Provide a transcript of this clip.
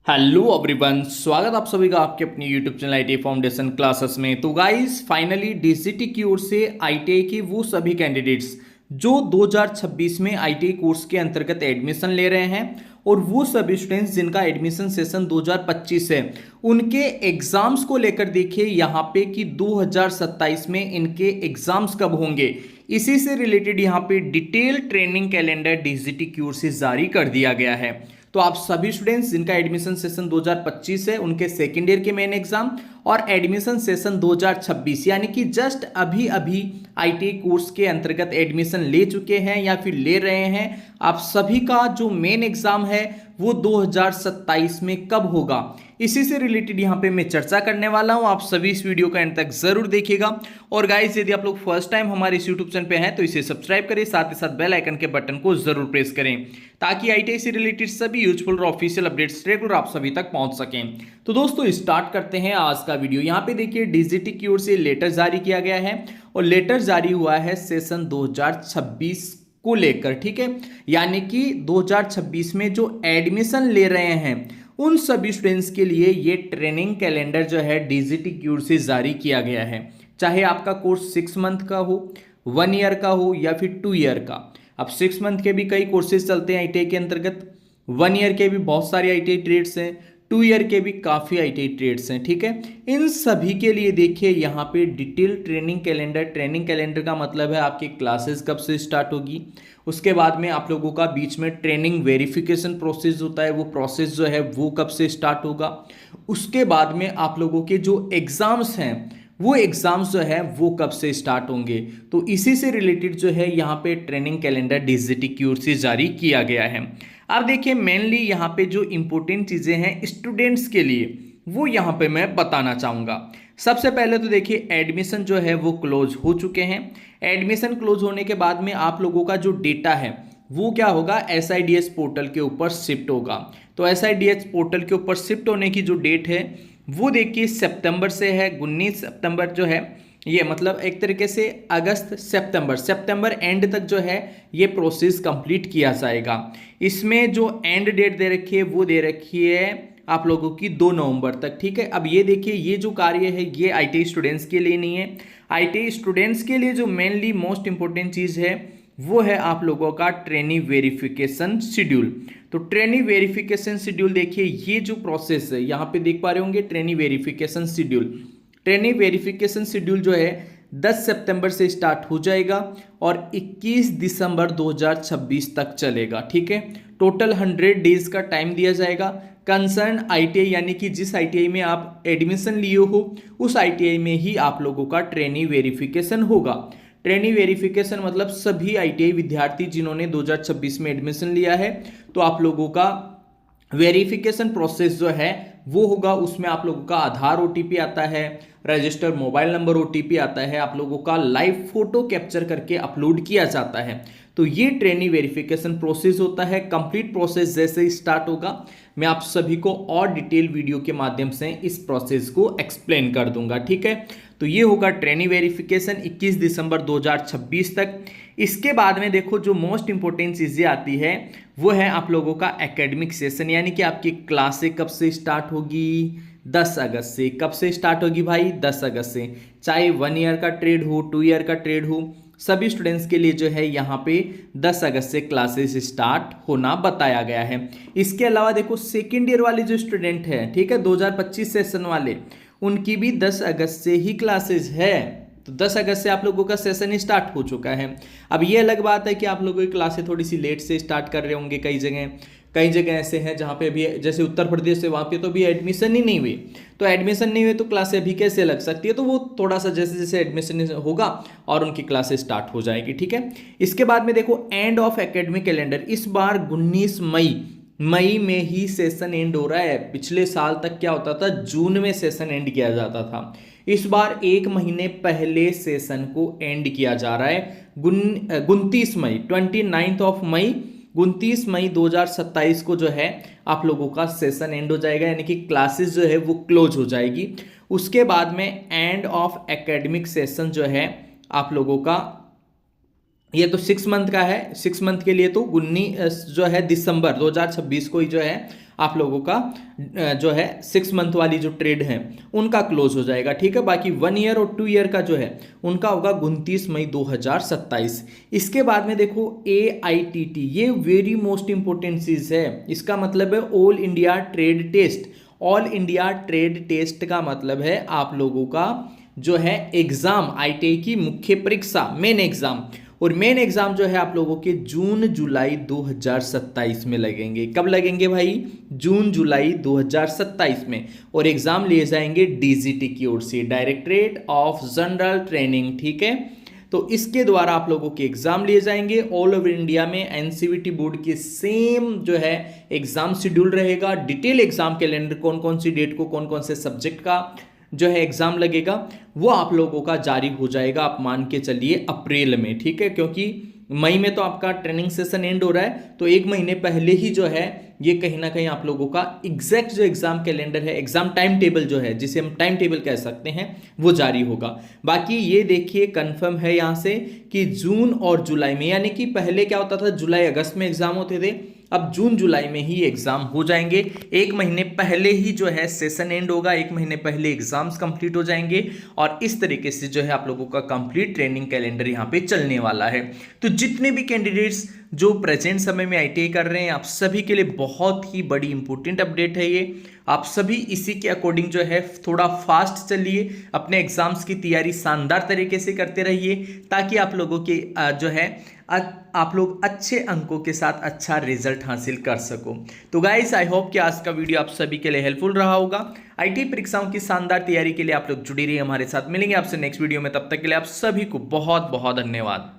Hello everyone, स्वागत आप सभी का आपके अपनी YouTube channel ITI foundation classes में। तो गाइस फाइनली डीसीटी की ओर से आईटीआई के वो सभी कैंडिडेट्स जो 2026 में आईटीआई कोर्स के अंतर्गत एडमिशन ले रहे हैं और वो सभी स्टूडेंट्स जिनका एडमिशन सेशन 2025 है, उनके एग्जाम्स को लेकर देखिए यहाँ पे कि 2027 में इनके एग्जाम्स कब होंगे। इसी से रिलेटेड यहाँ पे डिटेल ट्रेनिंग कैलेंडर डीसीटी की ओर से जारी कर दिया गया है। तो आप सभी स्टूडेंट्स जिनका एडमिशन सेशन 2025 है, उनके सेकेंड ईयर के मेन एग्जाम और एडमिशन सेशन 2026 यानी कि जस्ट अभी अभी आईटीआई कोर्स के अंतर्गत एडमिशन ले चुके हैं या फिर ले रहे हैं, आप सभी का जो मेन एग्जाम है वो 2027 में कब होगा, इसी से रिलेटेड यहाँ पे मैं चर्चा करने वाला हूँ। आप सभी इस वीडियो का एंड तक जरूर देखिएगा। और गाइस यदि आप लोग फर्स्ट टाइम हमारे इस यूट्यूब चैनल पे हैं तो इसे सब्सक्राइब करें, साथ ही साथ बेल आइकन के बटन को जरूर प्रेस करें ताकि आईटीआई से रिलेटेड सभी यूजफुल और ऑफिशियल अपडेट्स रेगुलर आप सभी तक पहुंच सकें। तो दोस्तों स्टार्ट करते हैं आज का वीडियो। यहाँ पे देखिए डीजीटी की ओर से लेटर जारी किया गया है और लेटर जारी हुआ है सेशन 2026 को लेकर, ठीक है। यानी कि 2026 में जो एडमिशन ले रहे हैं उन सभी स्टूडेंट्स के लिए ये ट्रेनिंग कैलेंडर जो है डीजीटी की ओर से जारी किया गया है। चाहे आपका कोर्स 6 मंथ का हो, 1 ईयर का हो या फिर 2 ईयर का। अब 6 मंथ के भी कई कोर्सेज चलते हैं आईटीआई के अंतर्गत, 1 ईयर के भी बहुत सारे आईटीआई ट्रेड्स हैं, 2 ईयर के भी काफ़ी आईटीआई ट्रेड्स हैं, ठीक है। इन सभी के लिए देखिए यहाँ पे डिटेल ट्रेनिंग कैलेंडर का मतलब है आपकी क्लासेस कब से स्टार्ट होगी, उसके बाद में आप लोगों का बीच में ट्रेनिंग वेरिफिकेशन प्रोसेस होता है, वो प्रोसेस जो है वो कब से स्टार्ट होगा, उसके बाद में आप लोगों के जो एग्ज़ाम्स हैं वो एग्जाम्स जो है वो कब से स्टार्ट होंगे। तो इसी से रिलेटेड जो है यहाँ पे ट्रेनिंग कैलेंडर डीजीटी की ओर से जारी किया गया है। अब देखिए मेनली यहाँ पे जो इंपॉर्टेंट चीज़ें हैं स्टूडेंट्स के लिए वो यहाँ पे मैं बताना चाहूँगा। सबसे पहले तो देखिए एडमिशन जो है वो क्लोज हो चुके हैं। एडमिशन क्लोज होने के बाद में आप लोगों का जो डेटा है वो क्या होगा, एसआईडीएस पोर्टल के ऊपर शिफ्ट होगा। तो एसआईडीएस पोर्टल के ऊपर शिफ्ट होने की जो डेट है वो देखिए सितंबर से है, 19 सितंबर जो है ये, मतलब एक तरीके से अगस्त सितंबर एंड तक जो है ये प्रोसेस कंप्लीट किया जाएगा। इसमें जो एंड डेट दे रखी है वो दे रखी है आप लोगों की 2 नवंबर तक, ठीक है। अब ये देखिए ये जो कार्य है ये आईटीआई स्टूडेंट्स के लिए नहीं है। आईटीआई स्टूडेंट्स के लिए जो मेनली मोस्ट इंपॉर्टेंट चीज़ है वो है आप लोगों का ट्रेनिंग वेरिफिकेशन शेड्यूल। तो ट्रेनिंग वेरिफिकेशन शेड्यूल देखिए ये जो प्रोसेस है यहाँ पे देख पा रहे होंगे, ट्रेनिंग वेरिफिकेशन शेड्यूल जो है 10 सितंबर से स्टार्ट हो जाएगा और 21 दिसंबर 2026 तक चलेगा, ठीक है। टोटल 100 डेज का टाइम दिया जाएगा। कंसर्न आईटीआई यानी कि जिस आईटीआई में आप एडमिशन लिए हो उस आईटीआई में ही आप लोगों का ट्रेनिंग वेरिफिकेशन होगा। ट्रेनिंग वेरिफिकेशन मतलब सभी आईटीआई विद्यार्थी जिन्होंने 2026 में एडमिशन लिया है तो आप लोगों का वेरिफिकेशन प्रोसेस जो है वो होगा। उसमें आप लोगों का आधार ओटीपी आता है, रजिस्टर्ड मोबाइल नंबर ओटीपी आता है, आप लोगों का लाइव फोटो कैप्चर करके अपलोड किया जाता है। तो ये ट्रेनिंग वेरिफिकेशन प्रोसेस होता है। कंप्लीट प्रोसेस जैसे ही स्टार्ट होगा मैं आप सभी को और डिटेल वीडियो के माध्यम से इस प्रोसेस को एक्सप्लेन कर दूंगा, ठीक है। तो ये होगा ट्रेनिंग वेरिफिकेशन 21 दिसंबर 2026 तक। इसके बाद में देखो जो मोस्ट इंपॉर्टेंट चीज़ें आती है वो है आप लोगों का एकेडमिक सेशन, यानी कि आपकी क्लासें कब से स्टार्ट होगी, 10 अगस्त से। कब से स्टार्ट होगी भाई, 10 अगस्त से। चाहे 1 ईयर का ट्रेड हो, 2 ईयर का ट्रेड हो, सभी स्टूडेंट्स के लिए जो है यहाँ पे 10 अगस्त से क्लासेस स्टार्ट होना बताया गया है। इसके अलावा देखो सेकेंड ईयर वाले जो स्टूडेंट हैं, ठीक है, 2025 सेशन वाले, उनकी भी 10 अगस्त से ही क्लासेस है। तो 10 अगस्त से आप लोगों का सेशन स्टार्ट हो चुका है। अब ये अलग बात है कि आप लोगों की क्लासें थोड़ी सी लेट से स्टार्ट कर रहे होंगे। कई जगह ऐसे हैं जहाँ पे अभी, जैसे उत्तर प्रदेश से, वहाँ पे तो अभी एडमिशन ही नहीं हुई। तो एडमिशन नहीं हुई तो क्लासें अभी कैसे लग सकती है, तो वो थोड़ा सा जैसे जैसे एडमिशन होगा और उनकी क्लासेस स्टार्ट हो जाएगी, ठीक है। इसके बाद में देखो एंड ऑफ एकेडमिक कैलेंडर, इस बार 19 मई में ही सेशन एंड हो रहा है। पिछले साल तक क्या होता था, जून में सेशन एंड किया जाता था। इस बार 1 महीने पहले सेशन को एंड किया जा रहा है। 29 मई 29 मई 2027 को जो है आप लोगों का सेशन एंड हो जाएगा, यानी कि क्लासेस जो है वो क्लोज हो जाएगी। उसके बाद में एंड ऑफ एकेडमिक सेशन जो है आप लोगों का ये तो 6 मंथ का है, 6 मंथ के लिए तो 19 जो है दिसंबर 2026 को ही जो है आप लोगों का जो है 6 मंथ वाली जो ट्रेड है उनका क्लोज हो जाएगा, ठीक है। बाकी 1 ईयर और 2 ईयर का जो है उनका होगा 29 मई 2027। इसके बाद में देखो AITT, ये वेरी मोस्ट इंपॉर्टेंट चीज है। इसका मतलब है all India trade test. All India trade test का मतलब है आप लोगों का जो है एग्जाम, ITI की मुख्य परीक्षा, मेन एग्जाम। और मेन एग्जाम जो है आप लोगों के जून जुलाई 2027 में लगेंगे। कब लगेंगे भाई? जून जुलाई 2027 में। और एग्जाम लिए जाएंगे DGT की ओर से, डायरेक्टरेट ऑफ जनरल ट्रेनिंग, ठीक है। तो इसके द्वारा आप लोगों के एग्जाम लिए जाएंगे। ऑल ओवर इंडिया में NCVT बोर्ड के सेम जो है एग्जाम शेड्यूल रहेगा। डिटेल एग्जाम कैलेंडर, कौन कौन सी डेट को कौन कौन से सब्जेक्ट का जो है एग्जाम लगेगा वो आप लोगों का जारी हो जाएगा, आप मान के चलिए अप्रैल में, ठीक है। क्योंकि मई में तो आपका ट्रेनिंग सेशन एंड हो रहा है, तो 1 महीने पहले ही जो है ये कहीं ना कहीं आप लोगों का एग्जैक्ट जो एग्जाम कैलेंडर है, एग्जाम टाइम टेबल जो है, जिसे हम टाइम टेबल कह सकते हैं, वो जारी होगा। बाकी ये देखिए कंफर्म है यहां से कि जून और जुलाई में, यानी कि पहले क्या होता था जुलाई अगस्त में एग्जाम होते थे, अब जून जुलाई में ही एग्जाम हो जाएंगे। 1 महीने पहले ही जो है सेशन एंड होगा, 1 महीने पहले एग्जाम्स कंप्लीट हो जाएंगे। और इस तरीके से जो है आप लोगों का कंप्लीट ट्रेनिंग कैलेंडर यहाँ पे चलने वाला है। तो जितने भी कैंडिडेट्स जो प्रेजेंट समय में ITI कर रहे हैं, आप सभी के लिए बहुत ही बड़ी इंपॉर्टेंट अपडेट है ये। आप सभी इसी के अकॉर्डिंग जो है थोड़ा फास्ट चलिए, अपने एग्जाम्स की तैयारी शानदार तरीके से करते रहिए, ताकि आप लोगों के जो है आप लोग अच्छे अंकों के साथ अच्छा रिजल्ट हासिल कर सको। तो गाइस आई होप कि आज का वीडियो आप सभी के लिए हेल्पफुल रहा होगा। ITI परीक्षाओं की शानदार तैयारी के लिए आप लोग जुड़ी रहिए हमारे साथ। मिलेंगे आपसे नेक्स्ट वीडियो में, तब तक के लिए आप सभी को बहुत बहुत धन्यवाद।